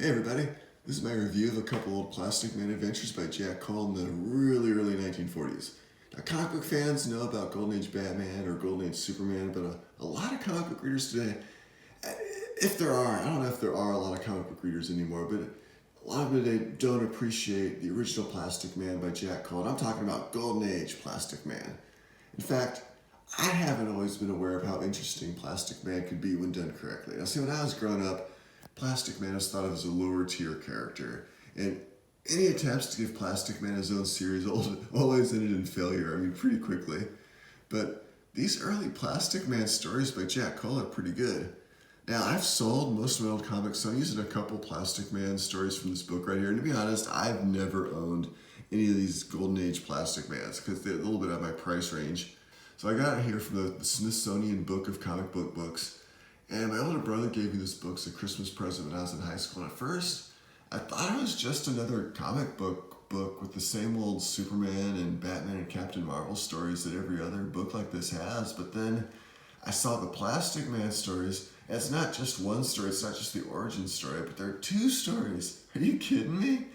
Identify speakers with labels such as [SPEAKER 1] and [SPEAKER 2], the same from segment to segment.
[SPEAKER 1] Hey everybody, this is my review of a couple old Plastic Man adventures by Jack Cole in the really early 1940s. Now, comic book fans know about Golden Age Batman or Golden Age Superman, but a lot of comic book readers today, if there are, I don't know if there are a lot of comic book readers anymore, but a lot of them today don't appreciate the original Plastic Man by Jack Cole. And I'm talking about Golden Age Plastic Man. In fact, I haven't always been aware of how interesting Plastic Man could be when done correctly. Now, see, when I was growing up, Plastic Man was thought of as a lower tier character, and any attempts to give Plastic Man his own series always ended in failure, pretty quickly. But these early Plastic Man stories by Jack Cole are pretty good. Now, I've sold most of my old comics, so I'm using a couple Plastic Man stories from this book right here, and to be honest, I've never owned any of these Golden Age Plastic Mans, because they're a little bit out of my price range. So I got it here from the Smithsonian Book of Comic Book Books. And my older brother gave me this book as a Christmas present when I was in high school. And at first, I thought it was just another comic book with the same old Superman and Batman and Captain Marvel stories that every other book like this has. But then I saw the Plastic Man stories. And it's not just one story, it's not just the origin story, but there are two stories. Are you kidding me?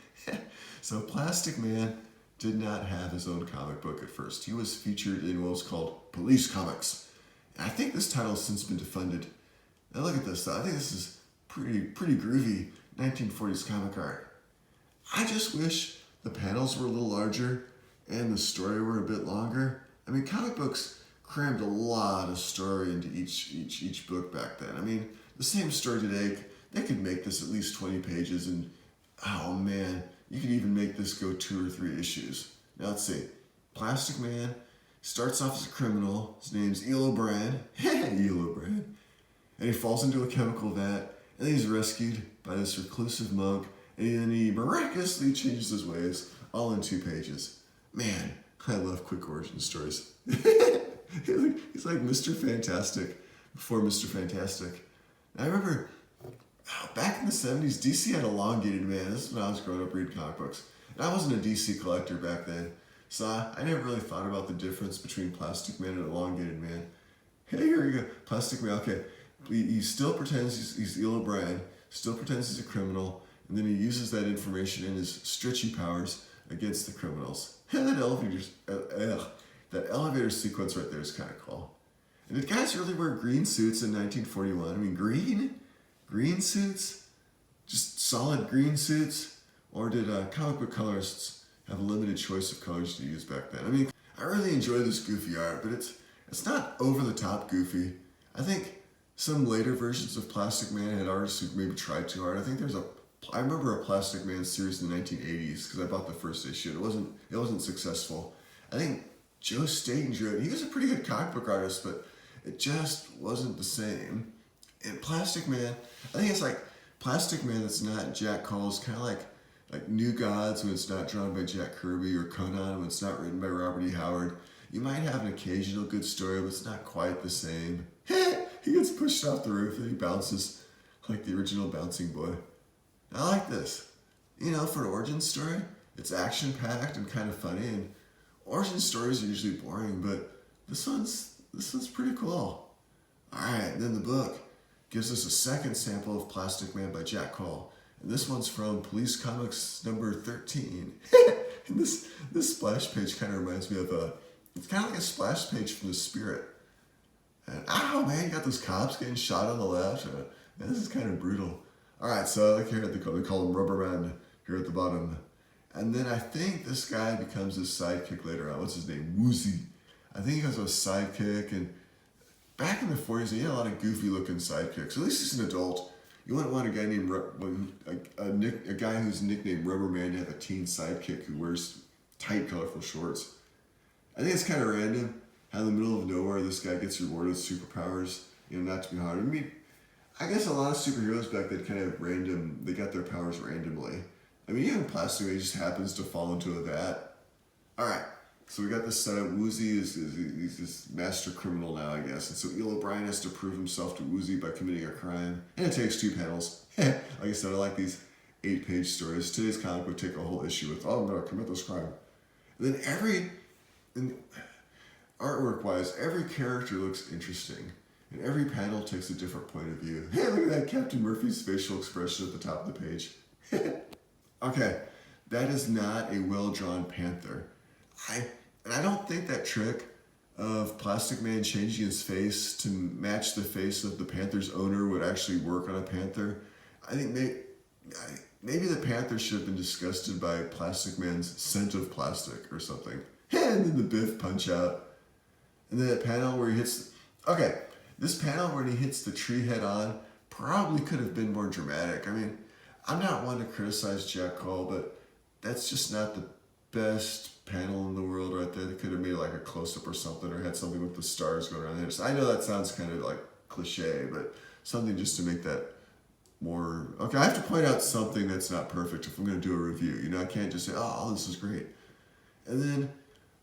[SPEAKER 1] So Plastic Man did not have his own comic book at first. He was featured in what was called Police Comics. And I think this title has since been defunded. Now look at this though. I think this is pretty groovy 1940s comic art. I just wish the panels were a little larger and the story were a bit longer. Comic books crammed a lot of story into each book back then. The same story today, they could make this at least 20 pages, and oh man, you could even make this go 2 or 3 issues. Now let's see. Plastic Man starts off as a criminal. His name's Eel O'Brien. Eel O'Brien. And he falls into a chemical vat, and then he's rescued by this reclusive monk, and then he miraculously changes his ways, all in 2 pages. Man, I love quick origin stories. He's like Mr. Fantastic before Mr. Fantastic. I remember back in the 70s, DC had Elongated Man. This is when I was growing up reading comic books. And I wasn't a DC collector back then, so I never really thought about the difference between Plastic Man and Elongated Man. Hey, here you go. Plastic Man, okay. He still pretends he's Eel O'Brien, still pretends he's a criminal, and then he uses that information and his stretchy powers against the criminals. That elevator sequence right there is kind of cool. And did guys really wear green suits in 1941? Green suits? Just solid green suits? Or did comic book colorists have a limited choice of colors to use back then? I really enjoy this goofy art, but it's not over-the-top goofy. I think some later versions of Plastic Man had artists who maybe tried too hard. I remember a Plastic Man series in the 1980s because I bought the first issue. It wasn't successful. I think Joe Staton drew it. He was a pretty good comic book artist, but it just wasn't the same. And Plastic Man, I think it's like Plastic Man that's not Jack Cole's, kind of like New Gods when it's not drawn by Jack Kirby, or Conan when it's not written by Robert E. Howard. You might have an occasional good story, but it's not quite the same. He gets pushed off the roof and he bounces like the original Bouncing Boy. I like this. For an origin story, it's action-packed and kind of funny, and origin stories are usually boring, but this one's pretty cool. Alright, then the book gives us a second sample of Plastic Man by Jack Cole. And this one's from Police Comics number 13. And this splash page kind of reminds me of it's kind of like a splash page from The Spirit. And ow, man, you got those cops getting shot on the left. Man, this is kind of brutal. Alright, so like here they call him Rubberman here at the bottom. And then I think this guy becomes his sidekick later on. What's his name? Woozy. I think he has a sidekick, and back in the 40s, he had a lot of goofy looking sidekicks. At least he's an adult. You wouldn't want a guy named a guy who's nicknamed Rubberman to have a teen sidekick who wears tight, colorful shorts. I think it's kind of random how in the middle of nowhere this guy gets rewarded with superpowers. Not to be hard. I guess a lot of superheroes back then kind of random. They got their powers randomly. Even Plastic Man just happens to fall into a vat. All right. So we got this setup. Woozy is this master criminal now, I guess. And so Eel O'Brien has to prove himself to Woozy by committing a crime. And it takes 2 panels. Like I said, I like these 8-page stories. Today's comic would take a whole issue with, I'm going to commit this crime. And then artwork-wise, every character looks interesting. and every panel takes a different point of view. Hey, look at that Captain Murphy's facial expression at the top of the page. Okay, that is not a well-drawn panther. I don't think that trick of Plastic Man changing his face to match the face of the panther's owner would actually work on a panther. I think maybe the panther should have been disgusted by Plastic Man's scent of plastic or something. And then the Biff punch out. And then that panel where he hits... Okay, this panel where he hits the tree head on probably could have been more dramatic. I mean, I'm not one to criticize Jack Cole, but that's just not the best panel in the world right there. They could have made like a close-up or something, or had something with the stars going around there. So I know that sounds kind of like cliche, but something just to make that more... Okay, I have to point out something that's not perfect if I'm going to do a review. You know, I can't just say, oh, this is great. And then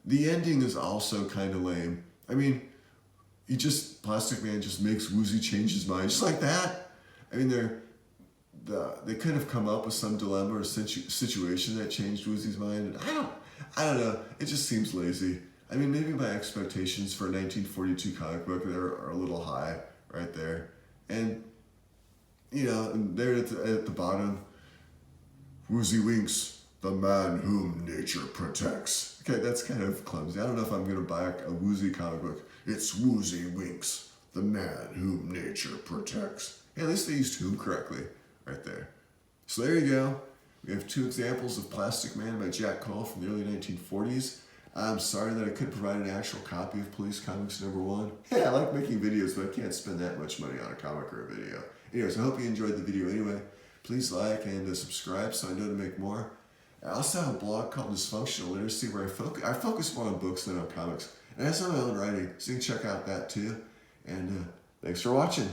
[SPEAKER 1] the ending is also kind of lame. I mean, Plastic Man just makes Woozy change his mind just like that. I mean, they could have come up with some dilemma or situation that changed Woozy's mind. And I don't know. It just seems lazy. I mean, maybe my expectations for a 1942 comic book are a little high right there. And, you know, and there at the bottom, Woozy winks, the man whom nature protects. Okay, that's kind of clumsy. I don't know if I'm going to buy a Woozy comic book. It's Woozy winks, the man whom nature protects. Hey, at least they used whom correctly right there. So there you go. We have two examples of Plastic Man by Jack Cole from the early 1940s. I'm sorry that I couldn't provide an actual copy of Police Comics #1. Yeah, I like making videos, but I can't spend that much money on a comic or a video. Anyways, I hope you enjoyed the video anyway. Please like and subscribe so I know to make more. I also have a blog called Dysfunctional Literacy where I focus more on books than on comics. And I have some of my own writing, so you can check out that too. And thanks for watching.